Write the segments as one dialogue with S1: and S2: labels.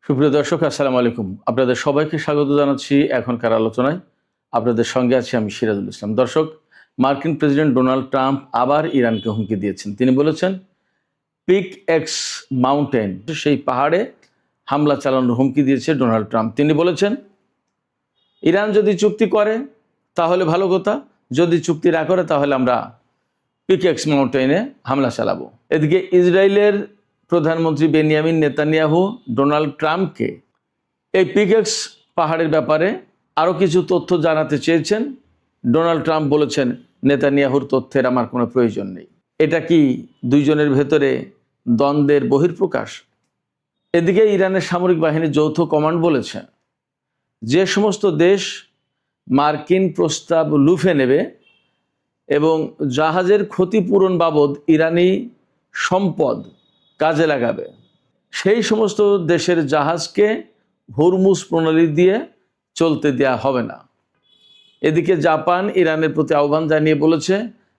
S1: সুপ্রিয় দর্শক, আসসালামু আলাইকুম। আপনাদের সবাইকে স্বাগত জানাচ্ছি এখনকার আলোচনায়। আপনাদের সঙ্গে আছি আমি সিরাজুল ইসলাম। দর্শক, মার্কিন প্রেসিডেন্ট ডোনাল্ড ট্রাম্প আবার ইরানকে হুমকি দিয়েছেন। তিনি বলেছেন, পিক এক্স মাউন্টেন, সেই পাহাড়ে হামলা চালানোর হুমকি দিয়েছে ডোনাল্ড ট্রাম্প। তিনি বলেছেন, ইরান যদি চুক্তি করে তাহলে ভালো কথা, যদি চুক্তি না করে তাহলে আমরা পিক এক্স মাউন্টেনে হামলা চালাবো। এদিকে ইসরায়েলের প্রধানমন্ত্রী বেনিয়ামিন নেতানিয়াহু ডোনাল্ড ট্রাম্পকে এই পিকেক্স পাহাড়ের ব্যাপারে আরও কিছু তথ্য জানাতে চেয়েছেন। ডোনাল্ড ট্রাম্প বলেছেন, নেতানিয়াহুর তথ্যের আমার কোনো প্রয়োজন নেই। এটা কি দুইজনের ভেতরে দ্বন্দ্বের বহিঃপ্রকাশ? এদিকে ইরানের সামরিক বাহিনীর যৌথ কমান্ড বলেছে, যে সমস্ত দেশ মার্কিন প্রস্তাব লুফে নেবে এবং জাহাজের ক্ষতিপূরণ বাবদ ইরানি সম্পদ কাজে লাগাবে, সেই সমস্ত দেশের জাহাজকে হরমুজ প্রণালী দিয়ে চলতে দেয়া হবে না। এদিকে জাপান ইরানের প্রতি আহ্বান জানিয়ে বলেছে,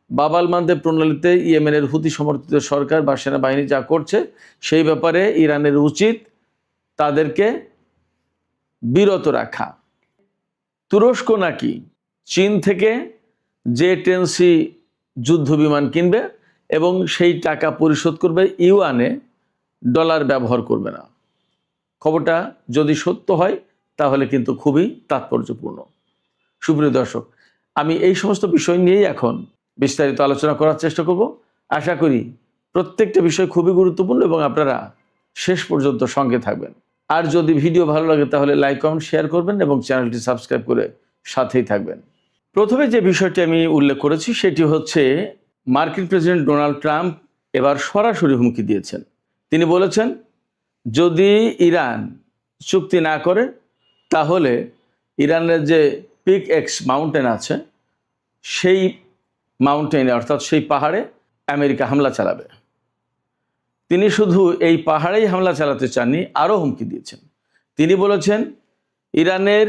S1: বাব আল মানদেব প্রণালীতে ইয়েমেনের হুতি সমর্থিত সরকার বা সেনাবাহিনী যা করছে সেই ব্যাপারে ইরানের উচিত তাদেরকে বিরত রাখা। তুরস্ক নাকি চীন থেকে J-10C যুদ্ধ বিমান কিনবে এবং সেই টাকা পরিশোধ করবে ইউয়ানে, ডলার ব্যবহার করবে না। খবরটা যদি সত্য হয় তাহলে কিন্তু খুবই তাৎপর্যপূর্ণ। সুপ্রিয় দর্শক, আমি এই সমস্ত বিষয় নিয়েই এখন বিস্তারিত আলোচনা করার চেষ্টা করব। আশা করি প্রত্যেকটা বিষয় খুবই গুরুত্বপূর্ণ এবং আপনারা শেষ পর্যন্ত সঙ্গে থাকবেন। আর যদি ভিডিও ভালো লাগে তাহলে লাইক, কমেন্ট, শেয়ার করবেন এবং চ্যানেলটি সাবস্ক্রাইব করে সাথেই থাকবেন। প্রথমে যে বিষয়টি আমি উল্লেখ করেছি সেটি হচ্ছে, মার্কিন প্রেসিডেন্ট ডোনাল্ড ট্রাম্প এবার সরাসরি হুমকি দিয়েছেন। তিনি বলেছেন, যদি ইরান চুক্তি না করে তাহলে ইরানের যে পিক এক্স মাউন্টেন আছে সেই মাউন্টেনে, অর্থাৎ সেই পাহাড়ে আমেরিকা হামলা চালাবে। তিনি শুধু এই পাহাড়েই হামলা চালাতে চাননি, আরও হুমকি দিয়েছেন। তিনি বলেছেন, ইরানের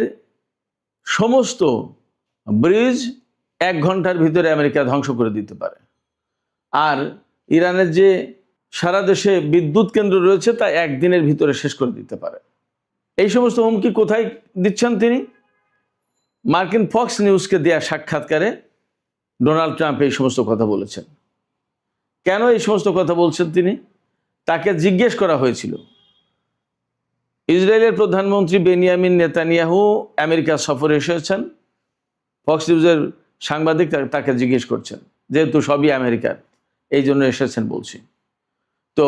S1: সমস্ত ব্রিজ 1 ঘন্টার ভিতরে আমেরিকা ধ্বংস করে দিতে পারে, আর ইরানের যে সারা দেশে বিদ্যুৎ কেন্দ্র রয়েছে তা 1 দিনের ভিতরে শেষ করে দিতে পারে। এই সমস্ত হুমকি কোথায় দিচ্ছেন তিনি? মার্কিন ফক্স নিউজকে দেয়া সাক্ষাৎকারে ডোনাল্ড ট্রাম্প এই সমস্ত কথা বলেছেন। কেন এই সমস্ত কথা বলছেন তিনি? তাকে জিজ্ঞেস করা হয়েছিল, ইসরায়েলের প্রধানমন্ত্রী বেনিয়ামিন নেতানিয়াহু আমেরিকা সফরে এসেছেন, ফক্স নিউজের সাংবাদিক তাকে জিজ্ঞেস করছেন, যেহেতু সবই আমেরিকার, এই জন্য এসেছেন বলছি। তো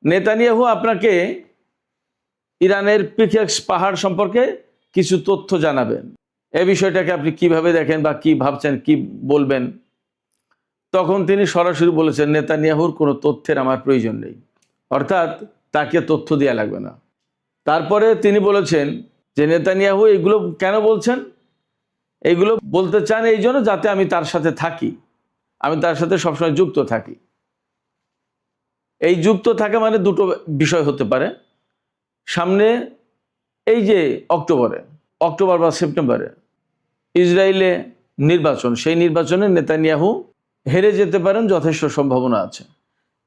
S1: নেতানিয়াহু আপনাকে ইরানের পিকেক্স পাহাড় সম্পর্কে কিছু তথ্য জানাবেন, এই বিষয়টাকে আপনি কিভাবে দেখেন বা কি ভাবছেন, কি বলবেন? তখন তিনি সরাসরি বলেছেন, নেতানিয়াহুর কোনো তথ্যের আমার প্রয়োজন নেই, অর্থাৎ তাকে তথ্য দেওয়া লাগবে না। তারপরে তিনি বলেছেন যে নেতানিয়াহু এগুলো কেন বলছেন? এইগুলো বলতে চান এই জন্য যাতে আমি তার সাথে থাকি, আমি তার সাথে সবসময় যুক্ত থাকি। এই যুক্ত থাকা মানে দুটো বিষয় হতে পারে। সামনে এই যে অক্টোবর বা সেপ্টেম্বরে ইসরায়েলে নির্বাচন, সেই নির্বাচনে নেতানিয়াহু হেরে যেতে পারেন, যথেষ্ট সম্ভাবনা আছে।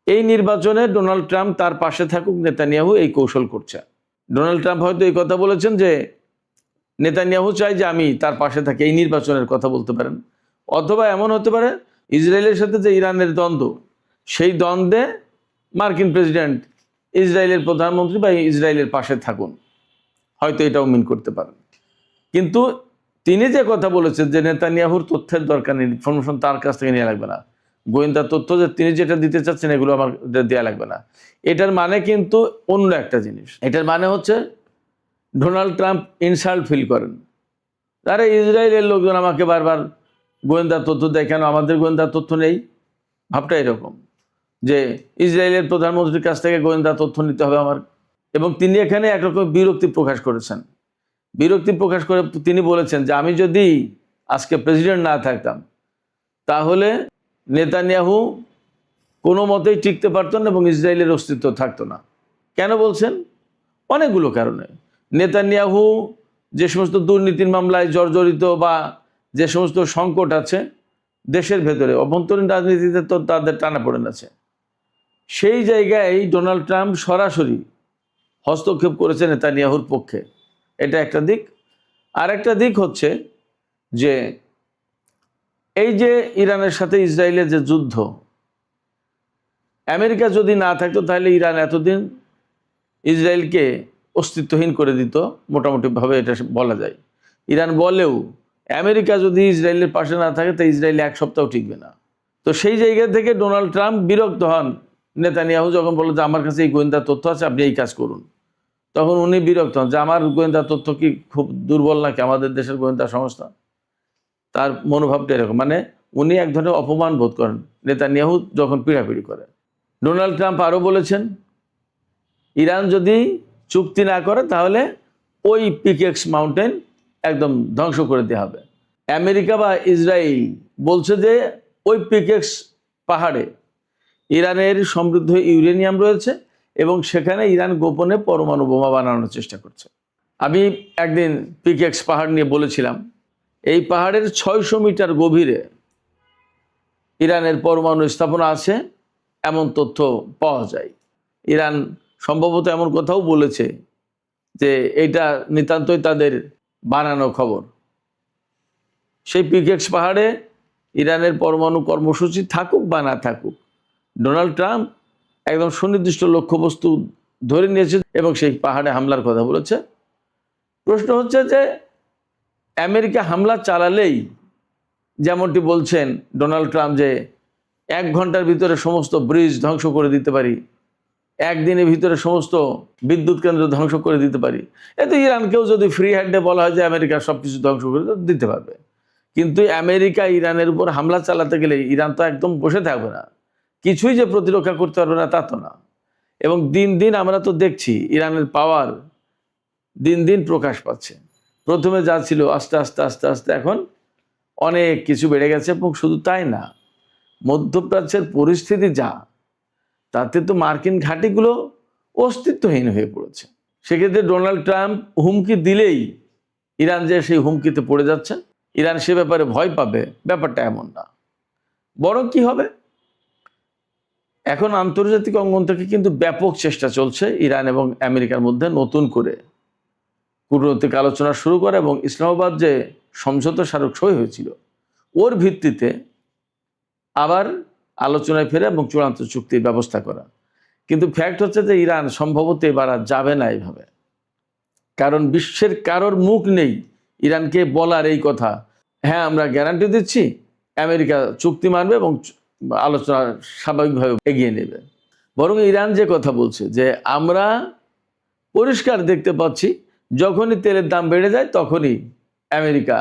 S1: এই নির্বাচনে ডোনাল্ড ট্রাম্প তার পাশে থাকুক, নেতানিয়াহু এই কৌশল করছে। ডোনাল্ড ট্রাম্প হয়তো এই কথা বলেছেন যে নেতানিয়াহু চাই যে আমি তার পাশে থাকি, এই নির্বাচনের কথা বলতে পারেন। অথবা এমন হতে পারে, ইসরায়েলের সাথে যে ইরানের দ্বন্দ্ব, সেই দ্বন্দ্বে মার্কিন প্রেসিডেন্ট ইসরায়েলের প্রধানমন্ত্রী বা ইসরায়েলের পাশে থাকুন, হয়তো এটাও মিন করতে পারেন। কিন্তু তিনি যে কথা বলেছেন যে নেতানিয়াহুর তথ্যের দরকার নেই, ইনফরমেশন তার কাছ থেকে নেওয়া লাগবে না, গোয়েন্দা তথ্য যে তিনি যেটা দিতে চাচ্ছেন এগুলো আমার দেওয়া লাগবে না, এটার মানে কিন্তু অন্য একটা জিনিস। এটার মানে হচ্ছে ডোনাল্ড ট্রাম্প ইনসাল্ট ফিল করেন, আরে ইসরায়েলের লোকজন আমাকে বারবার গোয়েন্দা তথ্য দেয়, কেন আমাদের গোয়েন্দা তথ্য নেই? ভাবটা এরকম যে ইসরায়েলের প্রধানমন্ত্রীর কাছ থেকে গোয়েন্দা তথ্য নিতে হবে আমার। এবং তিনি এখানে একরকম বিরক্তি প্রকাশ করেছেন। বিরক্তি প্রকাশ করে তিনি বলেছেন যে আমি যদি আজকে প্রেসিডেন্ট না থাকতাম তাহলে নেতানিয়াহু কোনো মতেই টিকতে পারতেন না এবং ইসরায়েলের অস্তিত্ব থাকতো না। কেন বলছেন? অনেকগুলো কারণে। নেতানিয়াহু যে সমস্ত দুর্নীতির মামলায় জর্জরিত বা যে সমস্ত সংকট আছে দেশের ভেতরে, অভ্যন্তরীণ রাজনীতিতে তো তাদের টানাপোড়েন আছে, সেই জায়গায় ডোনাল্ড ট্রাম্প সরাসরি হস্তক্ষেপ করেছে নেতানিয়াহুর পক্ষে, এটা একটা দিক। আর একটা দিক হচ্ছে যে এই যে ইরানের সাথে ইসরায়েলের যে যুদ্ধ, আমেরিকা যদি না থাকতো তাহলে ইরান এতদিন ইসরায়েলকে অস্তিত্বহীন করে দিত, মোটামুটিভাবে এটা বলা যায়। ইরান বলেও আমেরিকা যদি ইসরায়েলের পাশে না থাকে তো ইসরায়েল এক সপ্তাহ টিকবে না। তো সেই জায়গা থেকে ডোনাল্ড ট্রাম্প বিরক্ত হন। নেতানিয়াহু যখন বলল যে আমার কাছে এই গোয়েন্দা তথ্য আছে, আপনি এই কাজ করুন, তখন উনি বিরক্ত হন যে আমার গোয়েন্দা তথ্য কি খুব দুর্বল নাকি, আমাদের দেশের গোয়েন্দা সংস্থা? তার মনোভাবটা এরকম, মানে উনি এক ধরনের অপমান বোধ করেন নেতানিয়াহু যখন পিড়াপিড়ি করে। ডোনাল্ড ট্রাম্প আরও বলেছেন ইরান যদি চুক্তি না করে তাহলে ওই পিকেক্স মাউন্টেন একদম ধ্বংস করে দেওয়া হবে। আমেরিকা বা ইসরায়েল বলছে যে ওই পিকেক্স পাহাড়ে ইরানের সমৃদ্ধ ইউরেনিয়াম রয়েছে এবং সেখানে ইরান গোপনে পরমাণু বোমা বানানোর চেষ্টা করছে। আমি একদিন পিকেক্স পাহাড় নিয়ে বলেছিলাম, এই পাহাড়ের 600 মিটার গভীরে ইরানের পরমাণু স্থাপনা আছে এমন তথ্য পাওয়া যায়। ইরান সম্ভবত এমন কথাও বলেছে যে এটা নিতান্তই তাদের বানানো খবর। সেই পিকেক্স পাহাড়ে ইরানের পরমাণু কর্মসূচি থাকুক বা না থাকুক, ডোনাল্ড ট্রাম্প একদম সুনির্দিষ্ট লক্ষ্যবস্তু ধরে নিয়েছে এবং সেই পাহাড়ে হামলার কথা বলেছে। প্রশ্ন হচ্ছে যে আমেরিকা হামলা চালালেই, যেমনটি বলছেন ডোনাল্ড ট্রাম্প, যে 1 ঘন্টার ভিতরে সমস্ত ব্রিজ ধ্বংস করে দিতে পারি, একদিনের ভিতরে সমস্ত বিদ্যুৎ কেন্দ্র ধ্বংস করে দিতে পারি, এতে ইরানকেও যদি ফ্রি হ্যান্ডে বলা হয় যে আমেরিকা সব কিছু ধ্বংস করে দিতে পারবে। কিন্তু আমেরিকা ইরানের উপর হামলা চালাতে গেলে ইরান তো একদম বসে থাকবে না, কিছুই যে প্রতিরক্ষা করতে পারবে না তা তো না। এবং দিন দিন আমরা তো দেখছি ইরানের পাওয়ার দিন দিন প্রকাশ পাচ্ছে। প্রথমে যা ছিল আস্তে আস্তে আস্তে আস্তে এখন অনেক কিছু বেড়ে গেছে। এবং শুধু তাই না, মধ্যপ্রাচ্যের পরিস্থিতি যা, তাতে তো মার্কিন ঘাঁটিগুলো অস্তিত্বহীন হয়ে পড়েছে। সেক্ষেত্রে ডোনাল্ড ট্রাম্প হুমকি দিলেই ইরান যে সেই হুমকিতে পড়ে যাচ্ছে, ইরান সে ব্যাপারে ভয় পাবে, ব্যাপারটা এমন না। বরং কি হবে, এখন আন্তর্জাতিক অঙ্গন থেকে কিন্তু ব্যাপক চেষ্টা চলছে ইরান এবং আমেরিকার মধ্যে নতুন করে কূটনৈতিক আলোচনা শুরু করা এবং ইসলামাবাদ যে সমঝোতা স্মারক সই হয়েছিল ওর ভিত্তিতে আবার আলোচনায় ফেরা এবং চূড়ান্ত চুক্তির ব্যবস্থা করা। কিন্তু ফ্যাক্ট হচ্ছে যে ইরান সম্ভবত এবার আর যাবে না এইভাবে, কারণ বিশ্বের কারোর মুখ নেই ইরানকে বলার এই কথা, হ্যাঁ আমরা গ্যারান্টি দিচ্ছি আমেরিকা চুক্তি মানবে এবং আলোচনা স্বাভাবিকভাবে এগিয়ে নেবে। বরং ইরান যে কথা বলছে যে আমরা পরিষ্কার দেখতে পাচ্ছি যখনই তেলের দাম বেড়ে যায় তখনই আমেরিকা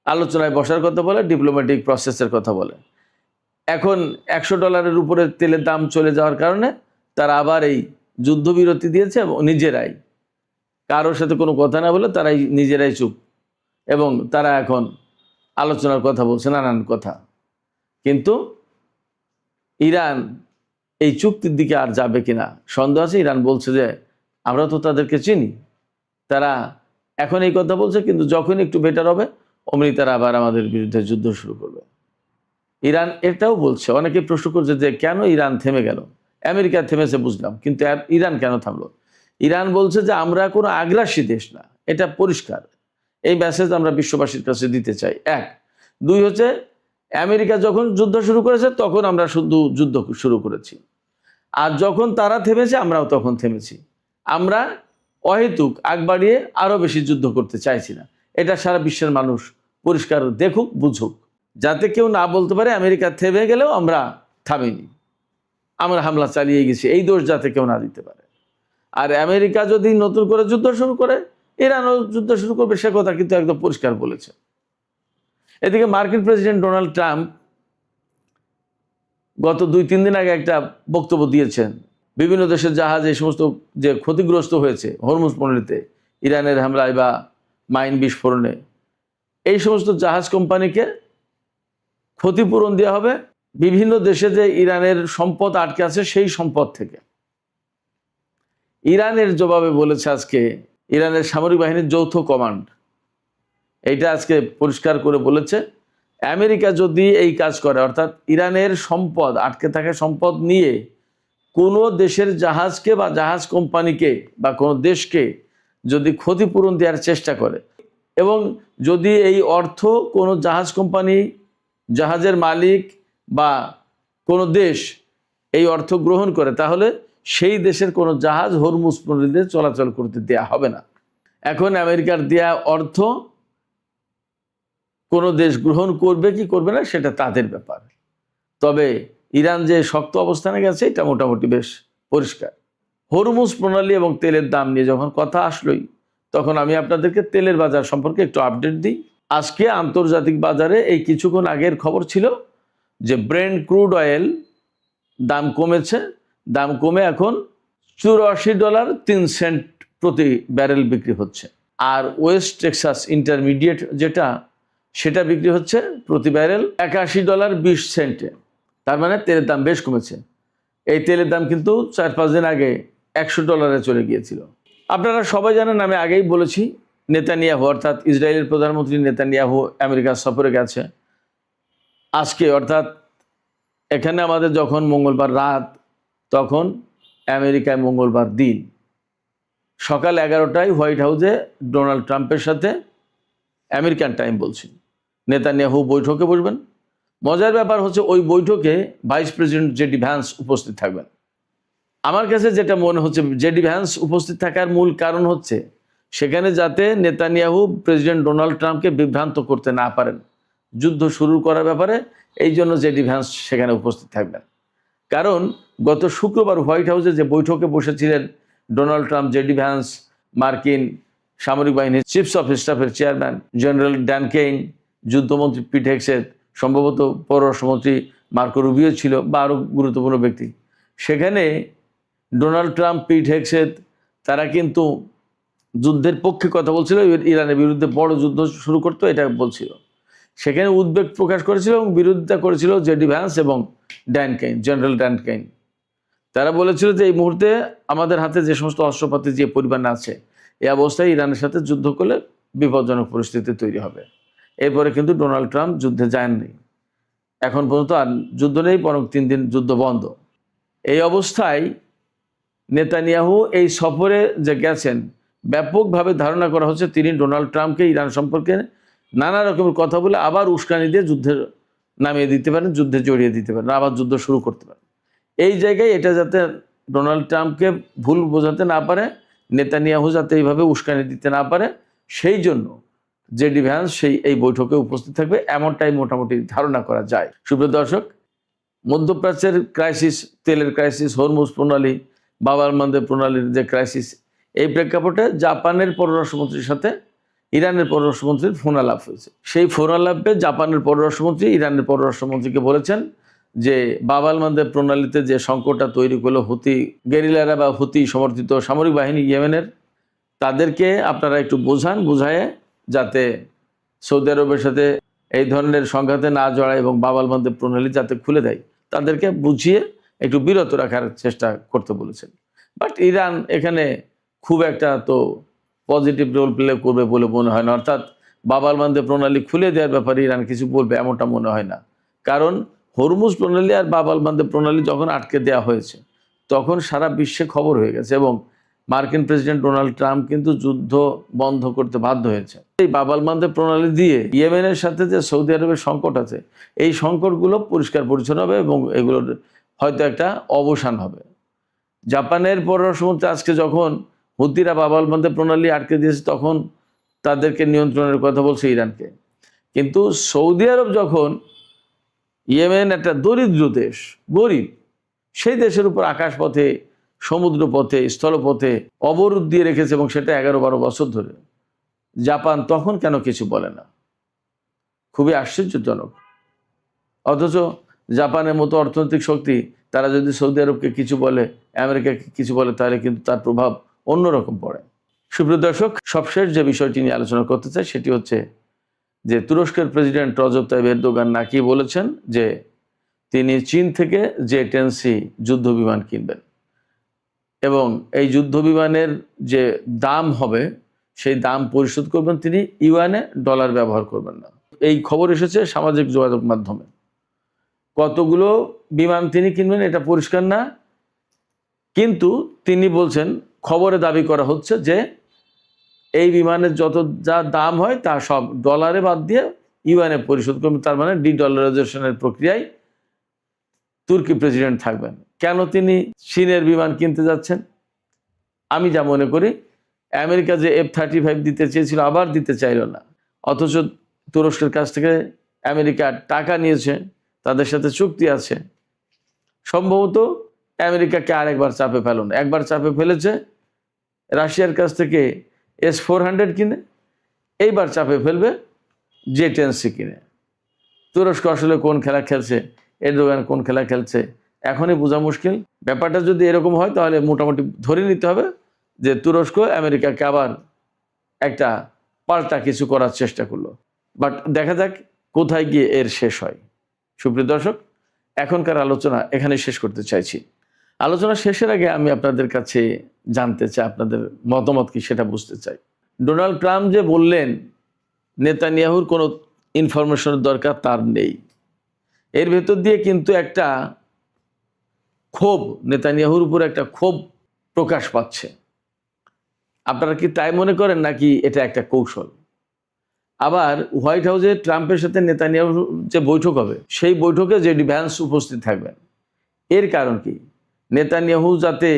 S1: আলোচনায় বসার কথা বলে, ডিপ্লোম্যাটিক প্রসেসের কথা বলে। এখন $100 উপরে তেলের দাম চলে যাওয়ার কারণে তারা আবার এই যুদ্ধবিরতি দিয়েছে এবং নিজেরাই কারোর সাথে কোনো কথা না বলে তারাই নিজেরাই চুপ, এবং তারা এখন আলোচনার কথা বলছে নানান কথা। কিন্তু ইরান এই চুক্তির দিকে আর যাবে কিনা সন্দেহ আছে। ইরান বলছে যে আমরা তো তাদেরকে চিনি, তারা এখন এই কথা বলছে, কিন্তু যখন একটু বেটার হবে অমনি তারা আবার আমাদের বিরুদ্ধে যুদ্ধ শুরু করবে। ইরান এটাও বলছে, অনেকে প্রশ্ন করছে যে কেন ইরান থেমে গেল, আমেরিকা থেমেছে বুঝলাম, কিন্তু ইরান কেন থামলো? ইরান বলছে যে আমরা কোনো আগ্রাসী দেশ না, এটা পরিষ্কার। এই মেসেজ আমরা বিশ্ববাসীর কাছে দিতে চাই। 1, 2 হচ্ছে আমেরিকা যখন যুদ্ধ শুরু করেছে তখন আমরা শুধু যুদ্ধ শুরু করেছি, আর যখন তারা থেমেছে আমরাও তখন থেমেছি। আমরা অহেতুক আগ বাড়িয়ে আরও বেশি যুদ্ধ করতে চাইছি না। এটা সারা বিশ্বের মানুষ পরিষ্কার দেখুক, বুঝুক, যাতে কেউ না বলতে পারে আমেরিকা থেমে গেলেও আমরা থামিনি, আমরা হামলা চালিয়ে গেছি, এই দোষ যাতে কেউ না দিতে পারে। আর আমেরিকা যদি নতুন করে যুদ্ধ শুরু করে ইরানও যুদ্ধ শুরু করবে, সে কথা কিন্তু একদম পরিষ্কার বলেছে। এদিকে মার্কিন প্রেসিডেন্ট ডোনাল্ড ট্রাম্প গত 2-3 দিন আগে একটা বক্তব্য দিয়েছেন। বিভিন্ন দেশের জাহাজ এই সমস্ত যে ক্ষতিগ্রস্ত হয়েছে হরমুজ প্রণালীতে ইরানের হামলায় বা মাইন বিস্ফোরণে, এই সমস্ত জাহাজ কোম্পানিকে ক্ষতিপূরণ দেওয়া হবে বিভিন্ন দেশে যে ইরানের সম্পদ আটকে আছে সেই সম্পদ থেকে। ইরানের জবাবে বলেছে আজকে ইরানের সামরিক বাহিনীর যৌথ কমান্ড, এইটা আজকে পরিষ্কার করে বলেছে আমেরিকা যদি এই কাজ করে, অর্থাৎ ইরানের সম্পদ আটকে থাকা সম্পদ নিয়ে কোনো দেশের জাহাজকে বা জাহাজ কোম্পানিকে বা কোনো দেশকে যদি ক্ষতিপূরণ দেওয়ার চেষ্টা করে এবং যদি এই অর্থ কোনো জাহাজ কোম্পানি, জাহাজের মালিক বা কোনো দেশ এই অর্থ গ্রহণ করে, তাহলে সেই দেশের কোনো জাহাজ হরমুজ প্রণালীতে চলাচল করতে দেয়া হবে না। এখন আমেরিকার দেয়া অর্থ কোনো দেশ গ্রহণ করবে কি করবে না সেটা তাদের ব্যাপার। তবে ইরান যে শক্ত অবস্থানে গেছে এটা মোটামুটি বেশ পরিষ্কার। হরমুজ প্রণালী এবং তেলের দাম নিয়ে যখন কথা আসলোই, তখন আমি আপনাদেরকে তেলের বাজার সম্পর্কে একটু আপডেট দিই। আজকে আন্তর্জাতিক বাজারে এই কিছুক্ষণ আগের খবর ছিল যে ব্রেন্ট ক্রুড অয়েল দাম কমেছে, দাম কমে এখন $84.03 প্রতি ব্যারেল বিক্রি হচ্ছে। আর ওয়েস্ট টেক্সাস ইন্টারমিডিয়েট যেটা, সেটা বিক্রি হচ্ছে প্রতি ব্যারেল $81.20। তার মানে তেলের দাম বেশ কমেছে। এই তেলের দাম কিন্তু 4-5 দিন আগে $100 চলে গিয়েছিল। আপনারা সবাই জানেন, আমি আগেই বলেছি, নেতানিয়াহু অর্থাৎ ইসরায়েলের প্রধানমন্ত্রী নেতানিয়াহু আমেরিকা সফরে গেছে আজকে, অর্থাৎ এখানে আমাদের যখন মঙ্গলবার রাত, তখন আমেরিকায় মঙ্গলবার দিন সকাল 11টায় হোয়াইট হাউসে ডোনাল্ড ট্রাম্পের সাথে আমেরিকান টাইম বলছি নেতানিয়াহু বৈঠকে বসবেন। মজার ব্যাপার হচ্ছে ওই বৈঠকে ভাইস প্রেসিডেন্ট জেডি ভ্যান্স উপস্থিত থাকবেন। আমার কাছে যেটা মনে হচ্ছে, জেডি ভ্যান্স উপস্থিত থাকার মূল কারণ হচ্ছে সেখানে যাতে নেতানিয়াহু প্রেসিডেন্ট ডোনাল্ড ট্রাম্পকে বিভ্রান্ত করতে না পারেন যুদ্ধ শুরু করার ব্যাপারে, এই জন্য জেডি ভ্যান্স সেখানে উপস্থিত থাকবেন। কারণ গত শুক্রবার হোয়াইট হাউসে যে বৈঠকে বসেছিলেন ডোনাল্ড ট্রাম্প, জেডি ভ্যান্স, মার্কিন সামরিক বাহিনীর চিফস অফ স্টাফের চেয়ারম্যান জেনারেল ড্যান কেইন, যুদ্ধমন্ত্রী পিট হেগসেথ, সম্ভবত পররাষ্ট্রমন্ত্রী মার্কো রুবিও ছিল বা আরও গুরুত্বপূর্ণ ব্যক্তি। সেখানে ডোনাল্ড ট্রাম্প, পিট হেগসেথ তারা কিন্তু যুদ্ধের পক্ষে কথা বলছিল, ইরানের বিরুদ্ধে বড় যুদ্ধ শুরু করতো এটা বলছিল। সেখানে উদ্বেগ প্রকাশ করেছিল এবং বিরোধিতা করেছিল জেডি ভ্যান্স এবং Dan Kane, general Dan Kane. তারা বলেছিল যে এই মুহূর্তে আমাদের হাতে যে সমস্ত অস্ত্রপাতি যে পরিমাণ আছে, এই অবস্থায় ইরানের সাথে যুদ্ধ করলে বিপজ্জনক পরিস্থিতি তৈরি হবে। এরপরে কিন্তু ডোনাল্ড ট্রাম্প যুদ্ধে যাননি, এখন পর্যন্ত আর যুদ্ধ নেই, বরং 3 দিন যুদ্ধ বন্ধ। এই অবস্থায় নেতানিয়াহু এই সফরে যে গেছেন, ব্যাপকভাবে ধারণা করা হচ্ছে তিনি ডোনাল্ড ট্রাম্পকে ইরান সম্পর্কে নানা রকমের কথা বলে আবার উস্কানি দিয়ে যুদ্ধে নামিয়ে দিতে পারেন, যুদ্ধে জড়িয়ে দিতে পারেন, আবার যুদ্ধ শুরু করতে পারেন। এই জায়গায় এটা যাতে ডোনাল্ড ট্রাম্পকে ভুল বোঝাতে না পারে, নেতানিয়াহু যাতে এইভাবে উস্কানি দিতে না পারে, সেই জন্য জেডি ভ্যান্স এই বৈঠকে উপস্থিত থাকবে, এমনটাই মোটামুটি ধারণা করা যায়। সুপ্রিয় দর্শক, মধ্যপ্রাচ্যের ক্রাইসিস, তেলের ক্রাইসিস, হরমুজ প্রণালী, বাব আল মানদেব প্রণালীর যে ক্রাইসিস, এই প্রেক্ষাপটে জাপানের পররাষ্ট্রমন্ত্রীর সাথে ইরানের পররাষ্ট্রমন্ত্রীর ফোন আলাপ হয়েছে। সেই ফোন আলাপে জাপানের পররাষ্ট্রমন্ত্রী ইরানের পররাষ্ট্রমন্ত্রীকে বলেছেন যে বাব আল মানদেব প্রণালীতে যে সংকটটা তৈরি করলো হুতি গেরিলারা বা হুতি সমর্থিত সামরিক বাহিনী ইয়েমেনের, তাদেরকে আপনারা একটু বুঝায় যাতে সৌদি আরবের সাথে এই ধরনের সংঘাতে না জড়ায় এবং বাব আল মানদেব প্রণালী যাতে খুলে দেয়, তাদেরকে বুঝিয়ে একটু বিরত রাখার চেষ্টা করতে বলেছেন। বাট ইরান এখানে খুব একটা তো পজিটিভ রোল প্লে করবে বলে মনে হয় না, অর্থাৎ বাব আল মানদেব প্রণালী খুলে দেওয়ার ব্যাপারে ইরান কিছু বলবে এমনটা মনে হয় না। কারণ হরমুজ প্রণালী আর বাব আল মানদেব প্রণালী যখন আটকে দেওয়া হয়েছে, তখন সারা বিশ্বে খবর হয়ে গেছে এবং মার্কিন প্রেসিডেন্ট ডোনাল্ড ট্রাম্প কিন্তু যুদ্ধ বন্ধ করতে বাধ্য হয়েছে। এই বাব আল মানদেব প্রণালী দিয়ে ইয়েমেনের সাথে যে সৌদি আরবের সংকট আছে, এই সংকটগুলো পরিষ্কার পরিচ্ছন্ন হবে এবং এগুলোর হয়তো একটা অবসান হবে। জাপানের পররাষ্ট্রমন্ত্রী আজকে যখন হুতিরা বাব আল মানদেব প্রণালী আটকে দিয়েছে, তখন তাদেরকে নিয়ন্ত্রণের কথা বলছে ইরানকে। কিন্তু সৌদি আরব যখন, ইয়েমেন একটা দরিদ্র দেশ, গরিব, সেই দেশের উপর আকাশপথে, সমুদ্রপথে, স্থলপথে অবরোধ দিয়ে রেখেছে এবং সেটা 11-12 বছর ধরে, জাপান তখন কেন কিছু বলে না? খুবই আশ্চর্যজনক। অথচ জাপানের মতো অর্থনৈতিক শক্তি, তারা যদি সৌদি আরবকে কিছু বলে, আমেরিকাকে কিছু বলে, তাহলে কিন্তু তার প্রভাব অন্যরকম পড়ে। সুপ্রিয় দর্শক, সবশেষ যে বিষয়টি নিয়ে আলোচনা করতে চাই সেটি হচ্ছে যে তুরস্কের প্রেসিডেন্ট রজব তাইয়িপ এরদোগান নাকি বলেছেন যে তিনি চীন থেকে J-10C যুদ্ধ বিমান কিনবেন এবং এই যুদ্ধ বিমানের যে দাম হবে সেই দাম পরিশোধ করবেন তিনি ইউয়ানে, ডলার ব্যবহার করবেন না। এই খবর এসেছে সামাজিক যোগাযোগ মাধ্যমে। কতগুলো বিমান তিনি কিনবেন এটা পরিষ্কার না, কিন্তু তিনি বলছেন, খবরে দাবি করা হচ্ছে যে এই বিমানের যত যা দাম হয় তা সব ডলারে বাদ দিয়ে ইউএনএ পরিশোধ করবেন। তার মানে ডি-ডলারাইজেশনের প্রক্রিয়ায় তুর্কি প্রেসিডেন্ট থাকবেন। কেন তিনি চীনের বিমান কিনতে যাচ্ছেন? আমি যা মনে করি, আমেরিকা যে F-35 দিতে চেয়েছিল আবার দিতে চাইল না, অথচ তুরস্কের কাছ থেকে আমেরিকা টাকা নিয়েছে, তাদের সাথে চুক্তি আছে। সম্ভবত আমেরিকাকে আরেকবার চাপে ফেলুন, একবার চাপে ফেলেছে রাশিয়ার কাছ থেকে S-400 কিনে, এইবার চাপে ফেলবে J-10C কিনে। তুরস্ক আসলে কোন খেলা খেলছে, এরদোগান কোন খেলা খেলছে এখনই বোঝা মুশকিল। ব্যাপারটা যদি এরকম হয় তাহলে মোটামুটি ধরে নিতে হবে যে তুরস্ক আমেরিকাকে আবার একটা পাল্টা কিছু করার চেষ্টা করলো। বাট দেখা যাক কোথায় গিয়ে এর শেষ হয়। সুপ্রিয় দর্শক, এখনকার আলোচনা এখানে শেষ করতে চাইছি। আলোচনা শেষের আগে আমি আপনাদের কাছে জানতে চাই, আপনাদের মতামত কি সেটা বুঝতে চাই। ডোনাল্ড ট্রাম্প যে বললেন নেতানিয়াহুর কোনো ইনফরমেশনের দরকার তার নেই, এর ভেতর দিয়ে কিন্তু একটা ক্ষোভ, নেতানিয়াহুর উপর একটা ক্ষোভ প্রকাশ পাচ্ছে। আপনারা কি তাই মনে করেন নাকি এটা একটা কৌশল? আবার হোয়াইট হাউসে ট্রাম্পের সাথে নেতানিয়াহুর যে বৈঠক হবে, সেই বৈঠকে জেডি ভ্যান্স উপস্থিত থাকবেন। এর কারণ কি? নেতানিয়াহু যাতে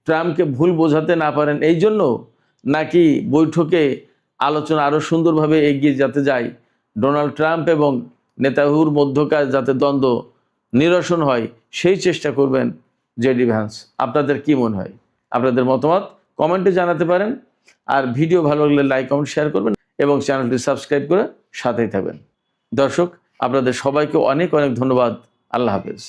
S1: ট্রাম্পকে ভুল বোঝাতে না পারেন এই জন্য, নাকি বৈঠকে আলোচনা আরও সুন্দরভাবে এগিয়ে যেতে যায়, ডোনাল্ড ট্রাম্প এবং নেতানিয়াহুর মধ্যকার যাতে দ্বন্দ্ব নিরসন হয় সেই চেষ্টা করবেন জেডি ভ্যান্স? আপনাদের কি মনে হয়? আপনাদের মতামত কমেন্টে জানাতে পারেন। আর ভিডিও ভালো লাগলে লাইক, কমেন্ট, শেয়ার করবেন এবং চ্যানেলটি সাবস্ক্রাইব করে সাথেই থাকবেন। দর্শক, আপনাদের সবাইকে অনেক অনেক ধন্যবাদ। আল্লাহ হাফেজ।